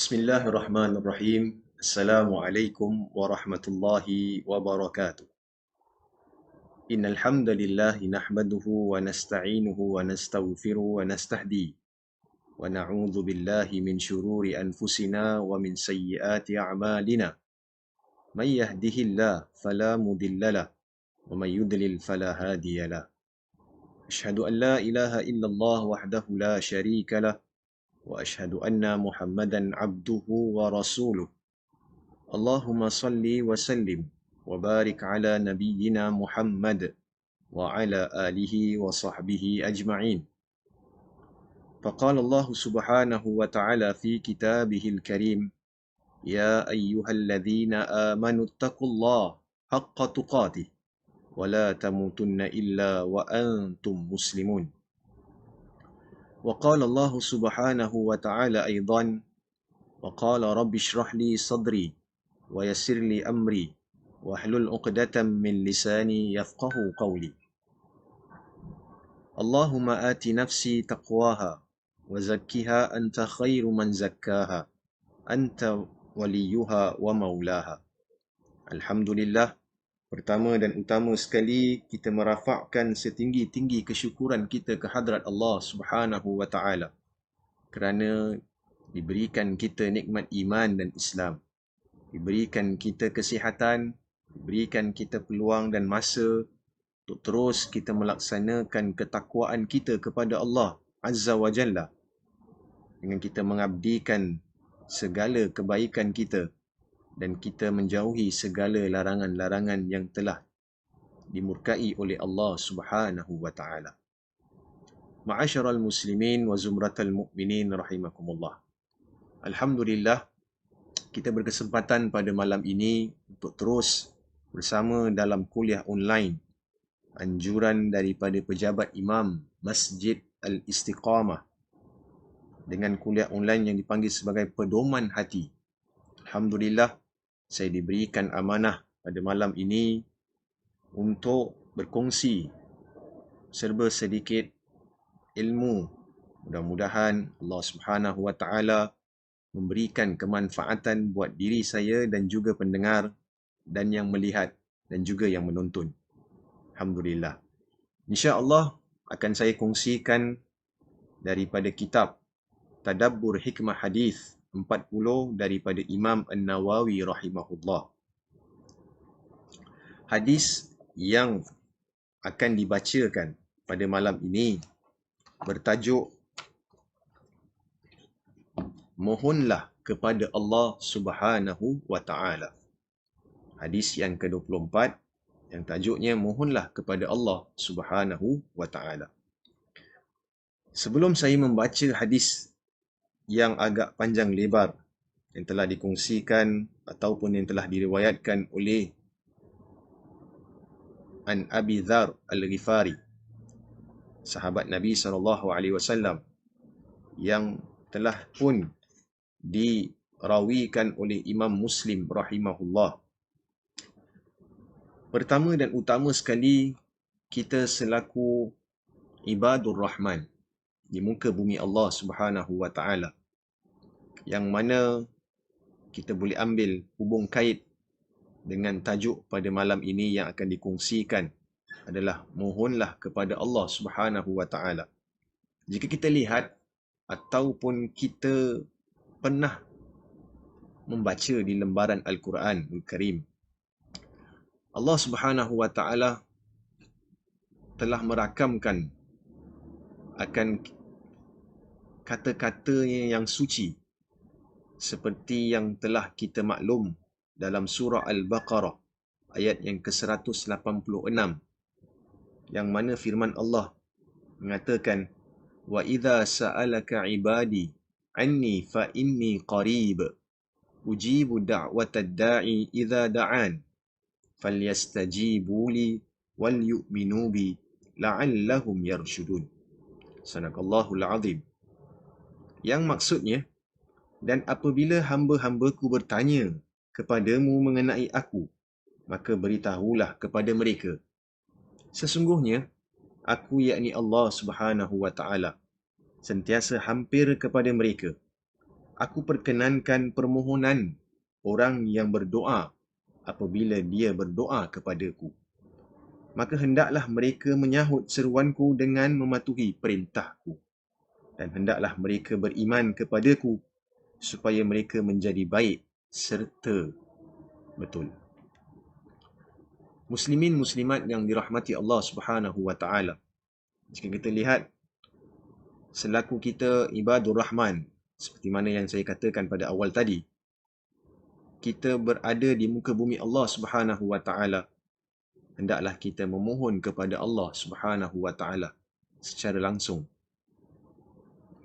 Bismillahirrahmanirrahim. Assalamualaikum warahmatullahi wabarakatuh. Innal hamdalillah nahmaduhu wa nasta'inuhu wa nastaghfiruhu wa nastahdi wa na'udzu billahi min shururi anfusina wa min sayyiati a'malina. May yahdihillahu fala mudilla lahu wa may yudlil fala hadiya lahu. Asyhadu an la ilaha illallah wahdahu la syarika lahu wa asyhadu anna Muhammadan abduhu wa rasuluh. Allahumma salli wa sallim wa barik ala nabiyyina Muhammad wa ala alihi wa sahbihi ajma'in. Faqala Allah subhanahu wa ta'ala fi kitabihil karim, Ya ayyuhalladzina amanu attaqullaha haqqa tuqatih wa la tamutunna illa wa antum muslimun. Wa qala Allah subhanahu wa ta'ala aidan, wa qala rabbi shrah li sadri wa yassir li amri wahlul 'uqdatam min lisani yafqahu qawli. Allahumma ati nafsi taqwaha wa zakkiha anta khairu man zakkaha anta waliyuha wa maulaha. Alhamdulillah, pertama dan utama sekali kita merafakkan setinggi-tinggi kesyukuran kita ke hadrat Allah Subhanahu wa taala kerana diberikan kita nikmat iman dan Islam, diberikan kita kesihatan, diberikan kita peluang dan masa untuk terus kita melaksanakan ketakwaan kita kepada Allah Azza wa Jalla dengan kita mengabdikan segala kebaikan kita dan kita menjauhi segala larangan-larangan yang telah dimurkai oleh Allah Subhanahu wa taala. Ma'asyiral muslimin wa zumratal mu'minin rahimakumullah. Alhamdulillah, kita berkesempatan pada malam ini untuk terus bersama dalam kuliah online anjuran daripada pejabat Imam Masjid Al-Istiqamah dengan kuliah online yang dipanggil sebagai Pedoman Hati. Alhamdulillah, saya diberikan amanah pada malam ini untuk berkongsi serba sedikit ilmu. Mudah-mudahan Allah Subhanahu wa taala memberikan kemanfaatan buat diri saya dan juga pendengar dan yang melihat dan juga yang menonton. Alhamdulillah. Insya-Allah akan saya kongsikan daripada kitab Tadabbur Hikmah Hadis 40 daripada Imam An-Nawawi rahimahullah. Hadis yang akan dibacakan pada malam ini bertajuk Mohonlah kepada Allah Subhanahu wa taala. Hadis yang ke-24 yang tajuknya Mohonlah kepada Allah Subhanahu wa taala. Sebelum saya membaca hadis yang agak panjang lebar yang telah dikongsikan ataupun yang telah diriwayatkan oleh An Abi Dzar Al-Ghifari, sahabat Nabi SAW, yang telah pun dirawikan oleh Imam Muslim rahimahullah. Pertama dan utama sekali, kita selaku ibadur Rahman di muka bumi Allah Subhanahu wa taala, yang mana kita boleh ambil hubung kait dengan tajuk pada malam ini yang akan dikongsikan adalah mohonlah kepada Allah Subhanahu wa taala. Jika kita lihat ataupun kita pernah membaca di lembaran Al-Quran Al-Karim, Allah Subhanahu wa taala telah merakamkan akan kata-katanya yang suci seperti yang telah kita maklum dalam surah Al-Baqarah ayat yang ke-186, yang mana firman Allah mengatakan, wa idza sa'alaka ibadi anni fa inni qarib ujibu da'watad da'i idza da'an falyastajibu li wal yu'minu bi la'allahum yarshudun. Sadaqallahul azim. Yang maksudnya, dan apabila hamba-hambaku bertanya kepadamu mengenai aku, maka beritahulah kepada mereka, sesungguhnya aku, yakni Allah Subhanahu wa taala, sentiasa hampir kepada mereka. Aku perkenankan permohonan orang yang berdoa apabila dia berdoa kepadaku. Maka hendaklah mereka menyahut seruanku dengan mematuhi perintahku. Dan hendaklah mereka beriman kepadaku supaya mereka menjadi baik serta betul. Muslimin muslimat yang dirahmati Allah Subhanahu wa taala. Jika kita lihat selaku kita ibadur rahman, seperti mana yang saya katakan pada awal tadi, kita berada di muka bumi Allah Subhanahu wa taala, hendaklah kita memohon kepada Allah Subhanahu wa taala secara langsung.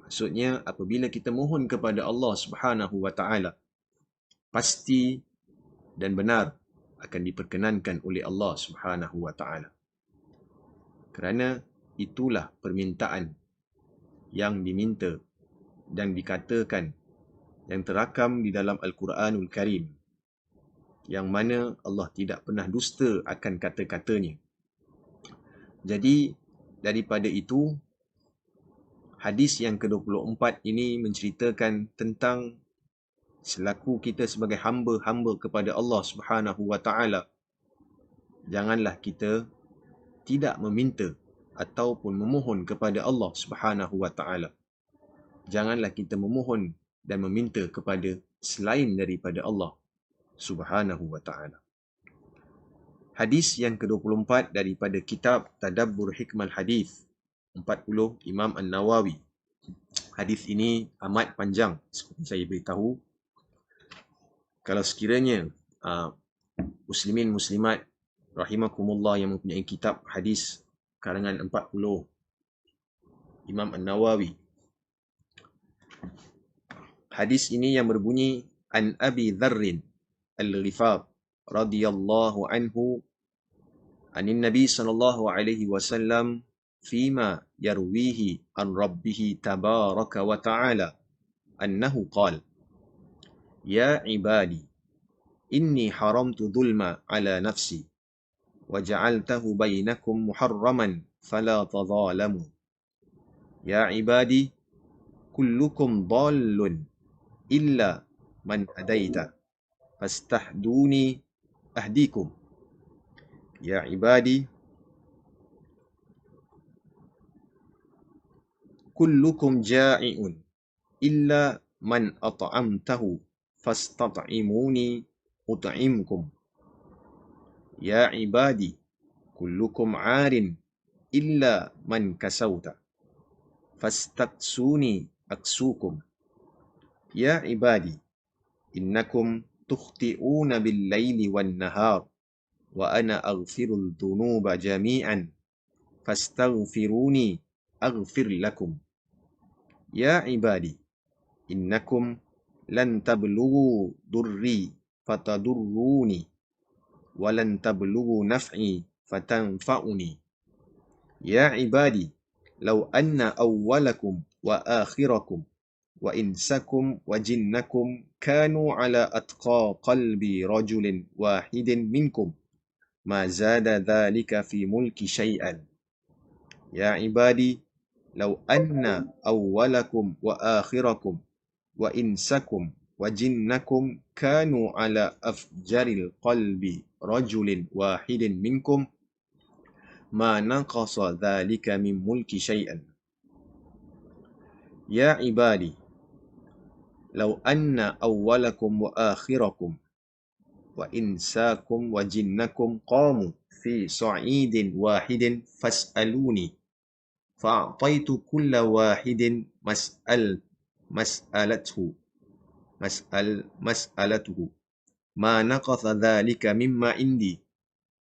Maksudnya apabila kita mohon kepada Allah Subhanahu wa taala, pasti dan benar akan diperkenankan oleh Allah Subhanahu wa taala. Kerana itulah permintaan yang diminta dan dikatakan yang terakam di dalam Al-Quranul Karim, yang mana Allah tidak pernah dusta akan kata-katanya. Jadi daripada itu, hadis yang ke-24 ini menceritakan tentang selaku kita sebagai hamba-hamba kepada Allah Subhanahu wa taala, janganlah kita tidak meminta ataupun memohon kepada Allah Subhanahu wa taala. Janganlah kita memohon dan meminta kepada selain daripada Allah Subhanahu wa taala. Hadis yang ke-24 daripada kitab Tadabbur Hikmal Hadis 40 Imam An-Nawawi. Hadis ini amat panjang seperti saya beritahu. Kalau sekiranya muslimin muslimat rahimakumullah yang mempunyai kitab hadis karangan 40 Imam An-Nawawi, hadis ini yang berbunyi an Abi Dzarrin Al-Ghifar radhiyallahu anhu anin Nabi sallallahu alaihi wasallam fima yarwihi an rabbih tabaraka wa ta'ala annahu qala ya ibadi inni haramtu dhulma ala nafsi wa ja'altahu bainakum muharraman fala tadhalamu ya ibadi kullukum dhallun illa man hadaita fastahduni ahdikum ya ibadi kullukum ja'iun illa man at'amtahu fastat'imuni ut'imkum ya ibadi kullukum 'arin illa man kasauta fastaksuni aksukum ya ibadi innakum tukhti'una bil-laili wan-nahar wa ana aghfirul dhunuba jami'an fastaghfiruni aghfir lakum ya ibadi innakum lan tablughu durri fatadurruni wa lan tablughu naf'i fatanfa'uni ya ibadi law anna awwalakum wa akhirakum wa insakum wa jinnakum kanu ala atqa qalbi rajulin wahidin minkum ma zada dhalika fi mulki syai'an ya ibadi law anna awwalakum wa akhirakum wa insakum wa jinnakum kanu ala afjaril qalbi rajulin wahidin minkum ma naqasa dhalika min mulki syai'an ya ibadi law anna awwalakum wa akhirakum wa insakum wa jinnakum qamu fi sa'idin wahidin fas'aluni fa'ataitu kulla wahidin mas'alatuhu ma naqatha dhalika mimma indi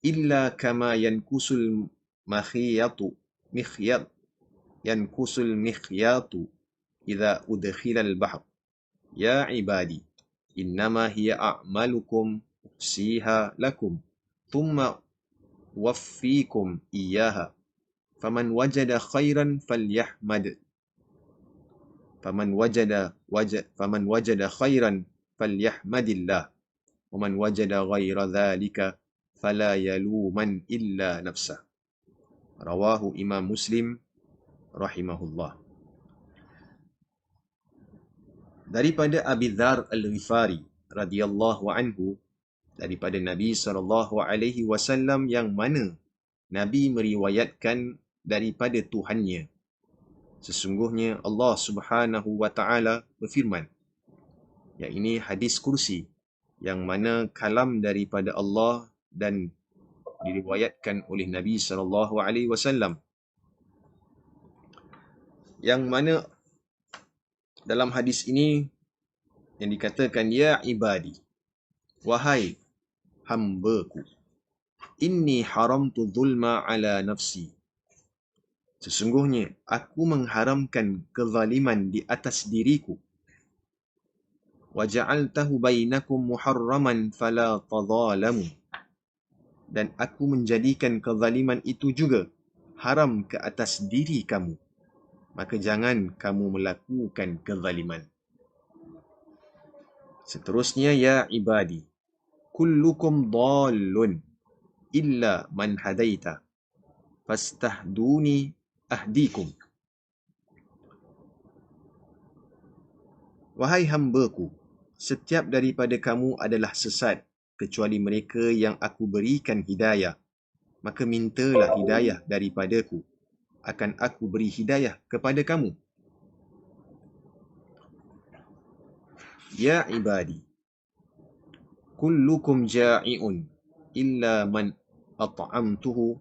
illa kama yankusul mikhyatu idza udkhila al-bahr ya ibadi innama hiya a'malukum usiha lakum thumma waffikum iyyaha faman wajada khairan falyahmad faman wajada khairan falyahmadillah wa man wajada ghaira dhalika fala yaluman illa nafsah. Rawahu Imam Muslim rahimahullah. Daripada Abi Dzar Al-Ghifari radhiyallahu anhu, daripada Nabi SAW, yang mana Nabi meriwayatkan daripada Tuhannya, sesungguhnya Allah Subhanahu wa taala berfirman, yang ini hadis kursi, yang mana kalam daripada Allah dan diriwayatkan oleh Nabi SAW, yang mana dalam hadis ini yang dikatakan, ya ibadi, wahai hambaku, inni haramtu zulma ala nafsi, sesungguhnya aku mengharamkan kezaliman di atas diriku, wa ja'altahu bainakum muharraman fala tadhalamu, dan aku menjadikan kezaliman itu juga haram ke atas diri kamu, maka jangan kamu melakukan kezaliman. Seterusnya, ya ibadi, kullukum dallun illa man hadaita fastahduni ahdikum. Wahai hambaku, setiap daripada kamu adalah sesat kecuali mereka yang aku berikan hidayah, maka mintalah hidayah daripadaku, akan aku beri hidayah kepada kamu. Ya ibadi, kullukum ja'i'un illa man at'amtuhu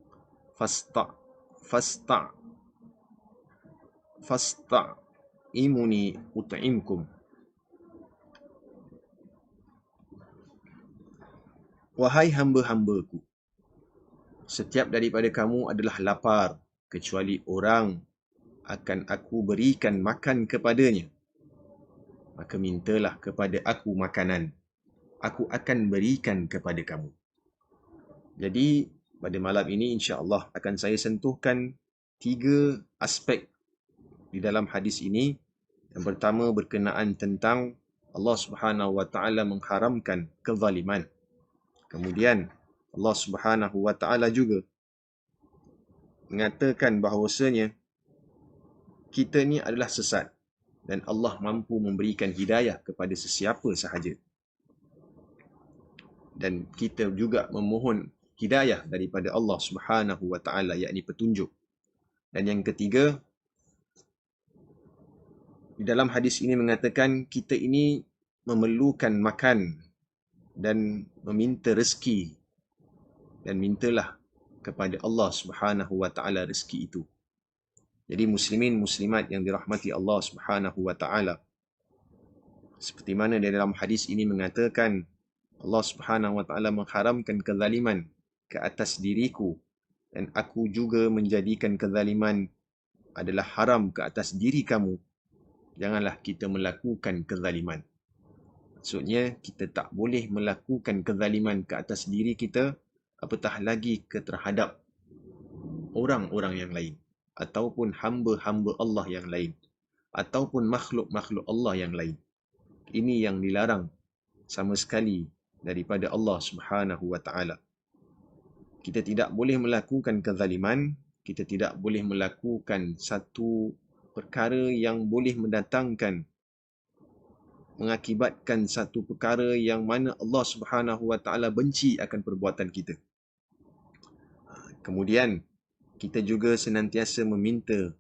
fasta'imuni ut'imkum. Wahai hamba-hambaku, setiap daripada kamu adalah lapar kecuali orang akan aku berikan makan kepadanya, maka mintalah kepada aku makanan, aku akan berikan kepada kamu. Jadi pada malam ini insya-Allah akan saya sentuhkan 3 aspek di dalam hadis ini. Yang pertama berkenaan tentang Allah Subhanahu wa taala mengharamkan kezaliman. Kemudian Allah Subhanahu wa taala juga mengatakan bahawasanya kita ni adalah sesat dan Allah mampu memberikan hidayah kepada sesiapa sahaja. Dan kita juga memohon hidayah daripada Allah Subhanahu wa taala, yakni petunjuk. Dan yang ketiga, di dalam hadis ini mengatakan kita ini memerlukan makan dan meminta rezeki, dan mintalah kepada Allah Subhanahu wa taala rezeki itu. Jadi muslimin muslimat yang dirahmati Allah Subhanahu wa taala, seperti mana di dalam hadis ini mengatakan Allah Subhanahu wa taala mengharamkan kezaliman ke atas diriku, dan aku juga menjadikan kezaliman adalah haram ke atas diri kamu. Janganlah kita melakukan kezaliman. Maksudnya kita tak boleh melakukan kezaliman ke atas diri kita, apatah lagi ke terhadap orang-orang yang lain, ataupun hamba-hamba Allah yang lain, ataupun makhluk-makhluk Allah yang lain. Ini yang dilarang sama sekali daripada Allah Subhanahu wa taala. Kita tidak boleh melakukan kezaliman, kita tidak boleh melakukan satu perkara yang boleh mengakibatkan satu perkara yang mana Allah Subhanahu wa taala benci akan perbuatan kita. Kemudian kita juga senantiasa meminta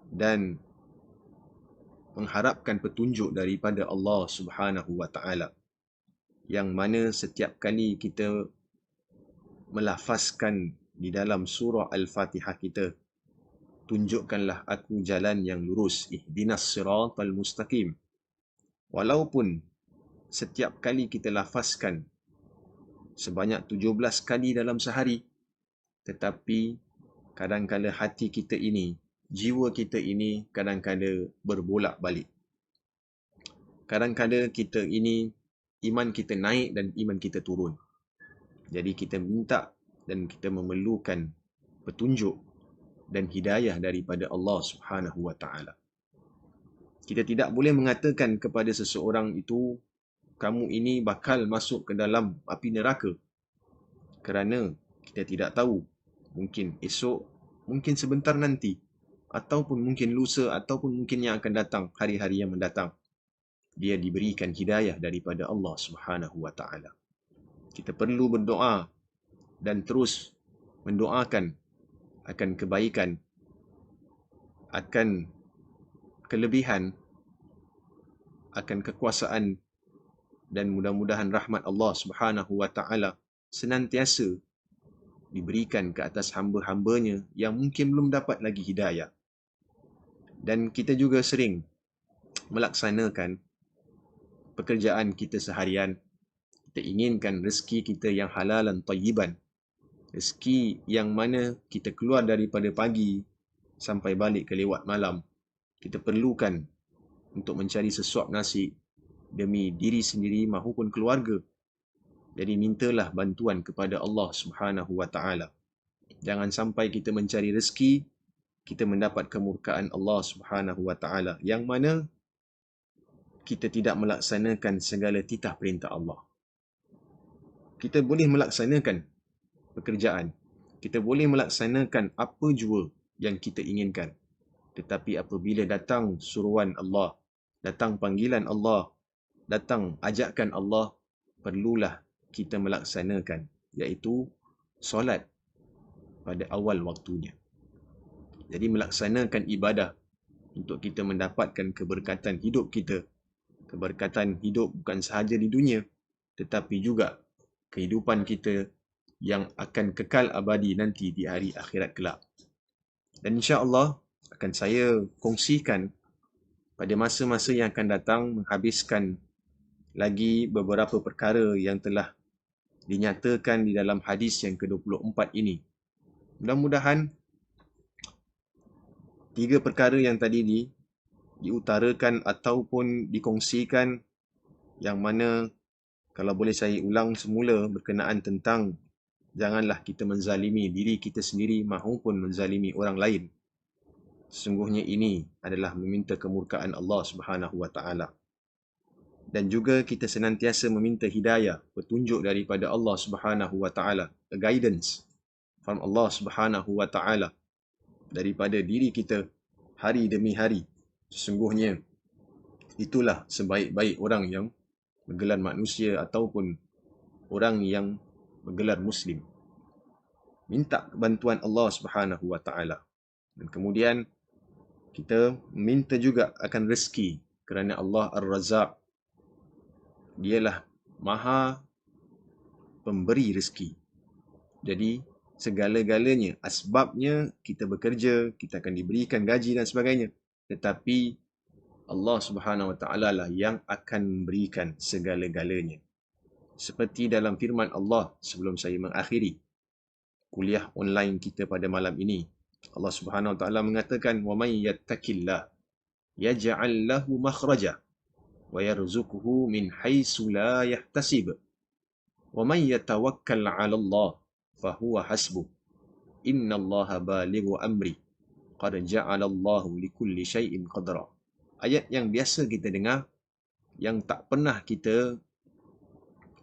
dan mengharapkan petunjuk daripada Allah Subhanahu wa taala, yang mana setiap kali kita melafazkan di dalam surah Al-Fatihah kita, tunjukkanlah aku jalan yang lurus, ihdinas siratal mustaqim. Walaupun setiap kali kita lafazkan sebanyak 17 kali dalam sehari, tetapi kadang-kadang hati kita ini, jiwa kita ini kadang-kadang berbolak balik. Kadang-kadang kita ini, iman kita naik dan iman kita turun. Jadi kita minta dan kita memerlukan petunjuk dan hidayah daripada Allah Subhanahu wa taala. Kita tidak boleh mengatakan kepada seseorang itu, kamu ini bakal masuk ke dalam api neraka, kerana kita tidak tahu, mungkin esok, mungkin sebentar nanti, ataupun mungkin lusa, ataupun mungkin yang akan datang, hari-hari yang mendatang. dia diberikan hidayah daripada Allah Subhanahu wa taala. Kita perlu berdoa dan terus mendoakan akan kebaikan, akan kelebihan, akan kekuasaan, dan mudah-mudahan rahmat Allah Subhanahu wa taala senantiasa diberikan ke atas hamba-hambanya yang mungkin belum dapat lagi hidayah. Dan kita juga sering melaksanakan pekerjaan kita seharian. Kita inginkan rezeki kita yang halalan tayyiban. Rezeki yang mana kita keluar daripada pagi sampai balik ke lewat malam. Kita perlukan untuk mencari sesuap nasi demi diri sendiri maupun keluarga. Jadi mintalah bantuan kepada Allah Subhanahu wa taala. Jangan sampai kita mencari rezeki, kita mendapat kemurkaan Allah Subhanahu wa taala yang mana kita tidak melaksanakan segala titah perintah Allah. Kita boleh melaksanakan pekerjaan, kita boleh melaksanakan apa jua yang kita inginkan. Tetapi apabila datang suruhan Allah, datang panggilan Allah, datang ajakan Allah, perlulah kita melaksanakan, iaitu solat pada awal waktunya. Jadi melaksanakan ibadah untuk kita mendapatkan keberkatan hidup kita. Keberkatan hidup bukan sahaja di dunia, tetapi juga kehidupan kita yang akan kekal abadi nanti di hari akhirat kelak. Dan insya-Allah akan saya kongsikan pada masa-masa yang akan datang, menghabiskan lagi beberapa perkara yang telah dinyatakan di dalam hadis yang ke-24 ini. Mudah-mudahan 3 perkara yang tadi diutarakan ataupun dikongsikan, yang mana kalau boleh saya ulang semula berkenaan tentang janganlah kita menzalimi diri kita sendiri maupun menzalimi orang lain. Sesungguhnya ini adalah meminta kemurkaan Allah Subhanahu wa taala. Dan juga kita senantiasa meminta hidayah, petunjuk daripada Allah Subhanahu wa taala, a guidance from Allah Subhanahu wa taala daripada diri kita hari demi hari. Sesungguhnya itulah sebaik-baik orang yang bergelar manusia ataupun orang yang bergelar muslim. Minta bantuan Allah Subhanahu wa taala. Dan kemudian kita minta juga akan rezeki, kerana Allah Ar-Razzaq, dialah maha pemberi rezeki. Jadi segala-galanya, asbabnya kita bekerja, kita akan diberikan gaji dan sebagainya. Tetapi Allah Subhanahu wa taala lah yang akan memberikan segala-galanya. Seperti dalam firman Allah sebelum saya mengakhiri kuliah online kita pada malam ini. Allah Subhanahu wa taala mengatakan, "Wa may yattaqillah yaj'al lahu makhraja wa yarzuquhu min haitsu la yahtasib. Wa may yatawakkal 'ala Allah fa huwa hasbuh. Innallaha balighu amri. Qad ja'ala Allahu likulli syai'in qadra." Ayat yang biasa kita dengar, yang tak pernah kita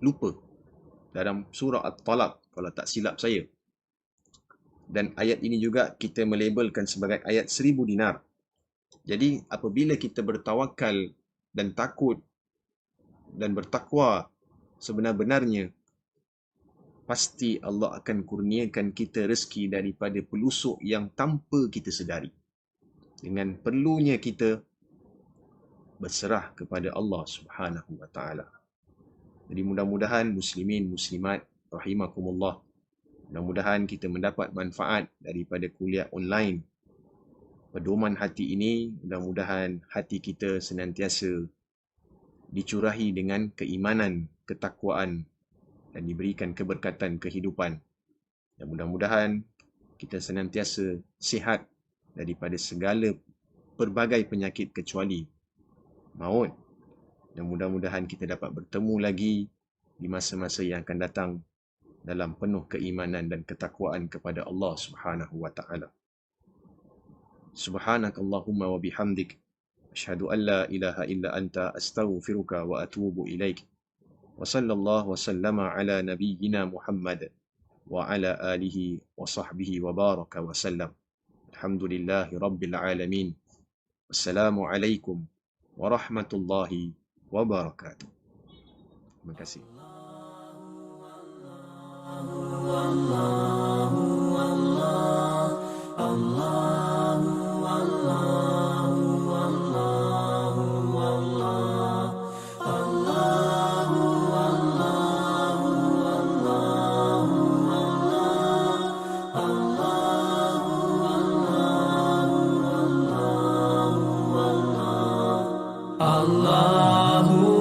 lupa, dalam surah At-Talaq kalau tak silap saya. Dan ayat ini juga kita melabelkan sebagai ayat 1000 dinar. Jadi apabila kita bertawakal dan takut dan bertakwa sebenar-benarnya, pasti Allah akan kurniakan kita rezeki daripada pelusuk yang tanpa kita sedari. Dengan perlunya kita berserah kepada Allah Subhanahu wa taala. Jadi mudah-mudahan muslimin muslimat rahimakumullah, mudah-mudahan kita mendapat manfaat daripada kuliah online. Pedoman hati ini, mudah-mudahan hati kita senantiasa dicurahi dengan keimanan, ketakwaan, dan diberikan keberkatan kehidupan. Dan mudah-mudahan kita senantiasa sihat daripada segala pelbagai penyakit kecuali maut. Dan mudah-mudahan kita dapat bertemu lagi di masa-masa yang akan datang dalam penuh keimanan dan ketakwaan kepada Allah Subhanahu wa taala. Subhanakallahumma wa bihamdik, asyhadu an la ilaha illa anta, astaghfiruka wa atubu ilaik. Wa sallallahu wa sallama ala nabiyyina Muhammad wa ala alihi wa sahbihi wa baraka wa sallam. Alhamdulillahi rabbil alamin. Wassalamu alaikum warahmatullahi wabarakatuh. Terima kasih. Allahu